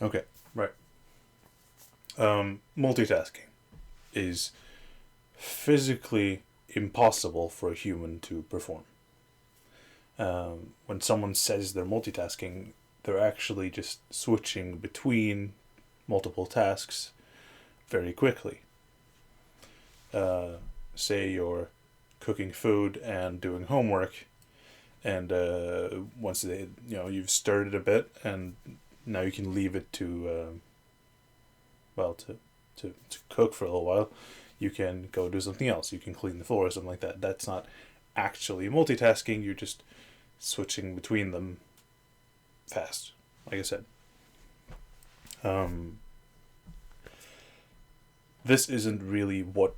Okay, right. Multitasking is physically impossible for a human to perform. When someone says they're multitasking, they're actually just switching between multiple tasks very quickly. Say you're cooking food and doing homework, and once you've stirred it a bit, and now you can leave it to cook for a little while. You can go do something else. You can clean the floor or something like that. That's not actually multitasking. You're just switching between them fast, like I said. This isn't really what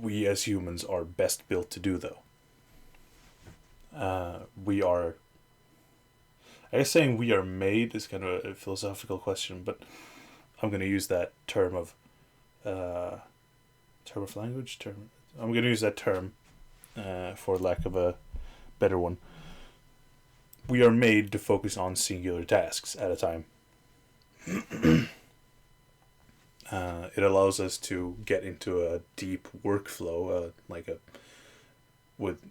we as humans are best built to do, though. We are. I guess saying we are made is kind of a philosophical question, but I'm going to use that term of language. I'm going to use that term for lack of a better one. We are made to focus on singular tasks at a time. It allows us to get into a deep workflow, with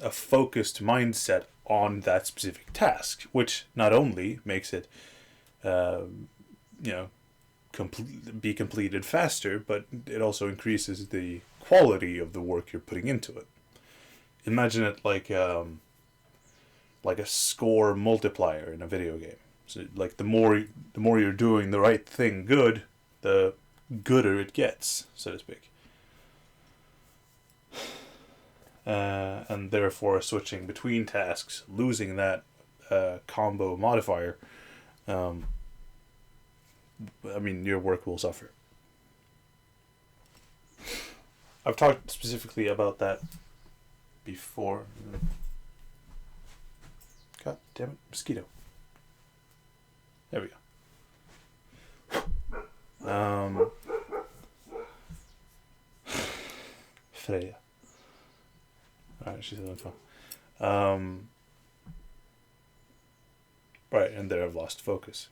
a focused mindset on that specific task, which not only makes it, be completed faster, but it also increases the quality of the work you're putting into it. Imagine it like a score multiplier in a video game. So, like the more you're doing the right thing good, the gooder it gets, so to speak. And therefore, switching between tasks, losing that combo modifier, your work will suffer. I've talked specifically about that before. God damn it, mosquito. There we go. Freya. Alright, she's having fun. Right, and there I've lost focus.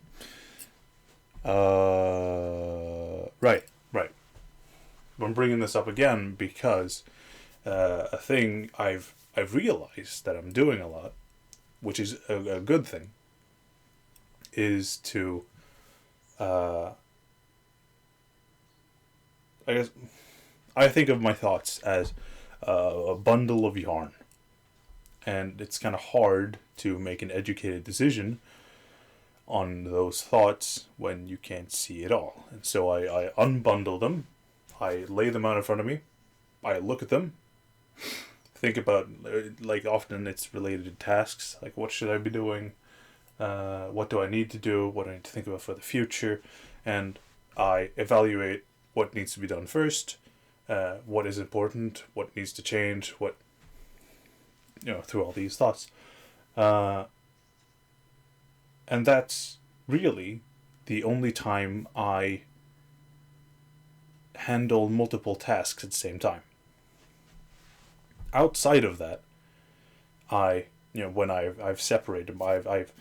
Right. I'm bringing this up again because a thing I've realized that I'm doing a lot, which is a good thing, is to I think of my thoughts as a bundle of yarn, and it's kind of hard to make an educated decision on those thoughts when you can't see it all. And so I unbundle them, I lay them out in front of me, I look at them, think about, often it's related to tasks, like what should I be doing, what do I need to do, what do I need to think about for the future, and I evaluate what needs to be done first, what is important, what needs to change, through all these thoughts. And that's really the only time I handle multiple tasks at the same time. Outside of that, when I've separated, I've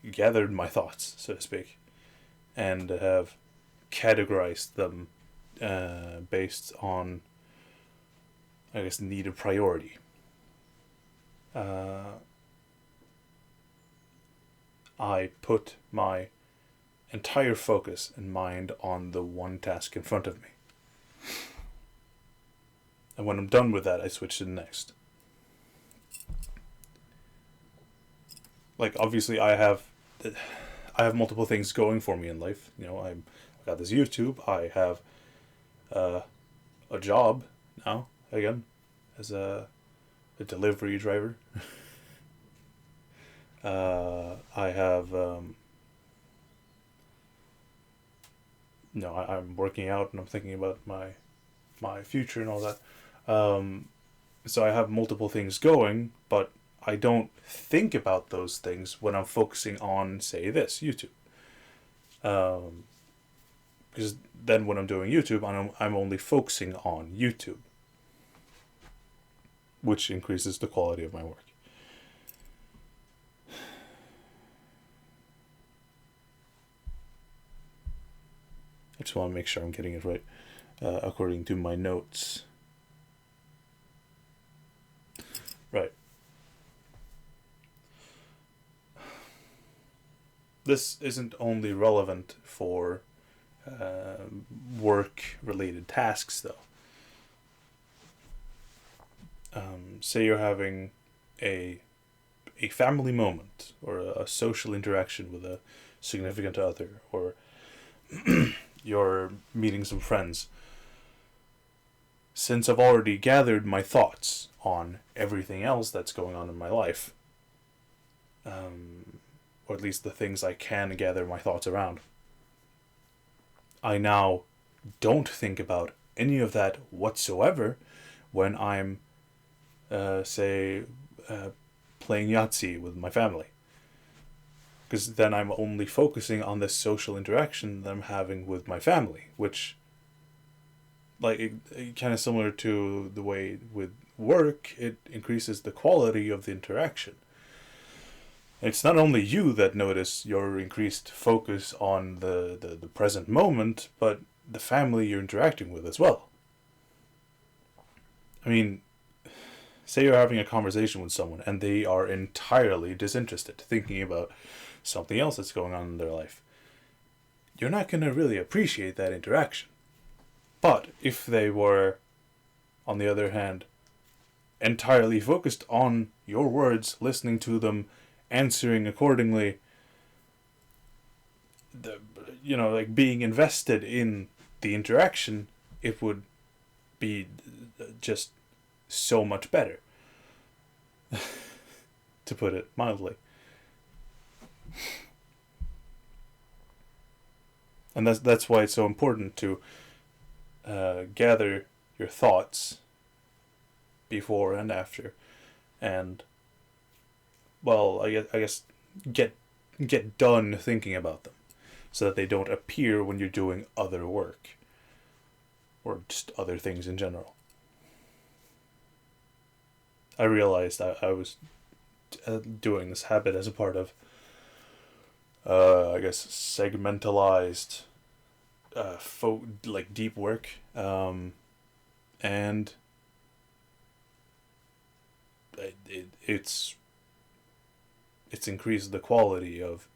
gathered my thoughts, so to speak, and have categorized them based on, I guess, need of priority. I put my entire focus and mind on the one task in front of me. And when I'm done with that, I switch to the next. Like, obviously, I have multiple things going for me in life. I got this YouTube. I have a job now, again, as a delivery driver. I have, I'm working out and I'm thinking about my future and all that. So I have multiple things going, but I don't think about those things when I'm focusing on, say, this, YouTube. Because then when I'm doing YouTube, I'm only focusing on YouTube, which increases the quality of my work. I just want to make sure I'm getting it right according to my notes. Right. This isn't only relevant for work-related tasks, though. Say you're having a family moment or a social interaction with a significant other, or you're meeting some friends. Since I've already gathered my thoughts on everything else that's going on in my life, or at least the things I can gather my thoughts around, I now don't think about any of that whatsoever when I'm, say, playing Yahtzee with my family. Because then I'm only focusing on this social interaction that I'm having with my family, which, like, it kind of similar to the way with work, it increases the quality of the interaction. It's not only you that notice your increased focus on the present moment, but the family you're interacting with as well. I mean, say you're having a conversation with someone and they are entirely disinterested, thinking about something else that's going on in their life. You're not going to really appreciate that interaction. But if they were, on the other hand, entirely focused on your words, listening to them, answering accordingly, like being invested in the interaction, it would be just so much better, to put it mildly. And that's why it's so important to gather your thoughts before and after, and, well, I guess get done thinking about them, so that they don't appear when you're doing other work, or just other things in general. I realized I was doing this habit as a part of, I guess, segmentalized, like deep work, and it's increased the quality of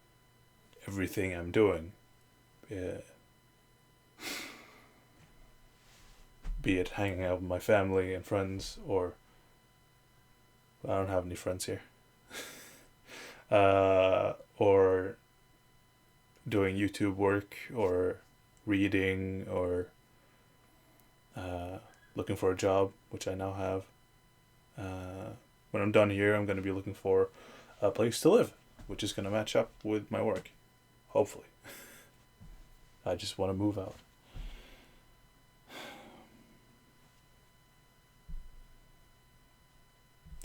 everything I'm doing. Yeah. Be it hanging out with my family and friends, or I don't have any friends here, or doing YouTube work, or reading, or looking for a job, which I now have. When I'm done here, I'm going to be looking for a place to live, which is going to match up with my work, hopefully. I just want to move out.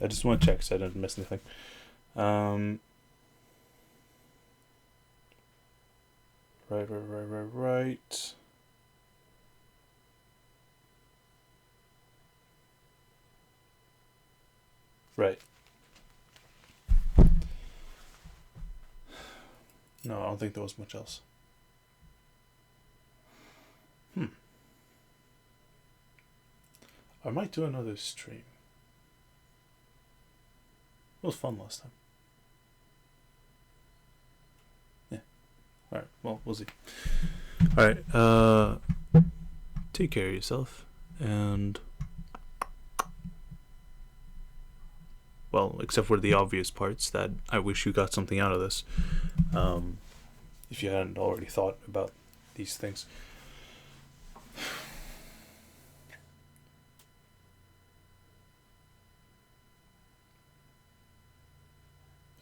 I just want to check so I didn't miss anything. Right. Right. No, I don't think there was much else. I might do another stream. It was fun last time. Yeah. Alright, well, we'll see. Alright, take care of yourself, and, well, except for the obvious parts that I wish you got something out of this, if you hadn't already thought about these things.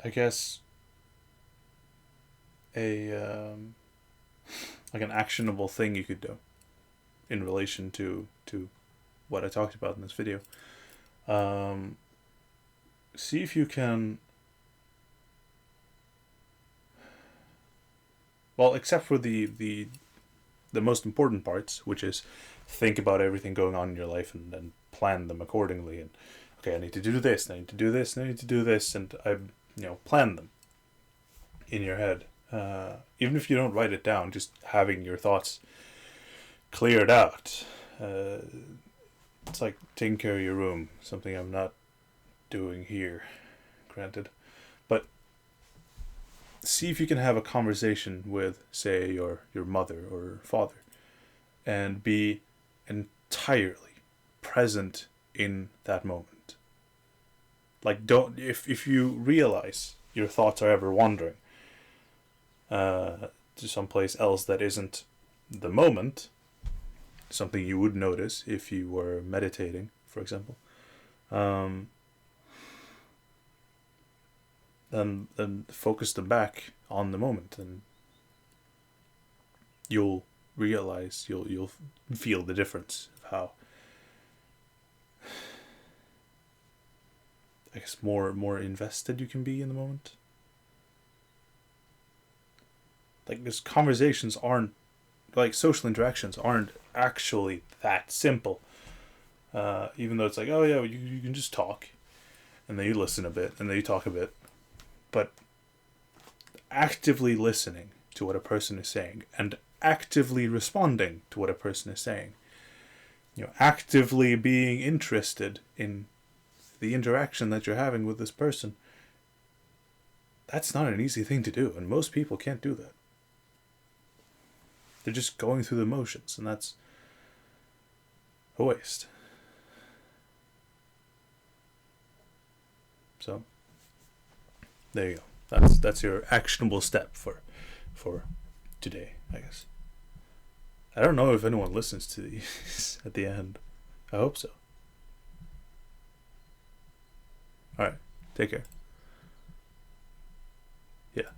I guess like an actionable thing you could do in relation to what I talked about in this video. See if you can, well, except for the most important parts, which is think about everything going on in your life and then plan them accordingly. And, okay, I need to do this, and I need to do this, and I need to do this, and I plan them in your head. Even if you don't write it down, just having your thoughts cleared out. It's like taking care of your room, something I'm not doing here, granted. But see if you can have a conversation with, say, your mother or father, and be entirely present in that moment. Like, don't, if you realize your thoughts are ever wandering to someplace else that isn't the moment, something you would notice if you were meditating, for example, then focus them back on the moment, and you'll realize, you'll feel the difference of how, I guess, more invested you can be in the moment. Like, because conversations aren't, like, social interactions aren't actually that simple. Even though it's like, oh yeah, you can just talk, and then you listen a bit, and then you talk a bit. But actively listening to what a person is saying, and actively responding to what a person is saying, actively being interested in the interaction that you're having with this person, that's not an easy thing to do, and most people can't do that. They're just going through the motions, and that's a waste. So there you go. That's your actionable step for today, I guess. I don't know if anyone listens to these at the end. I hope so. Alright, take care. Yeah.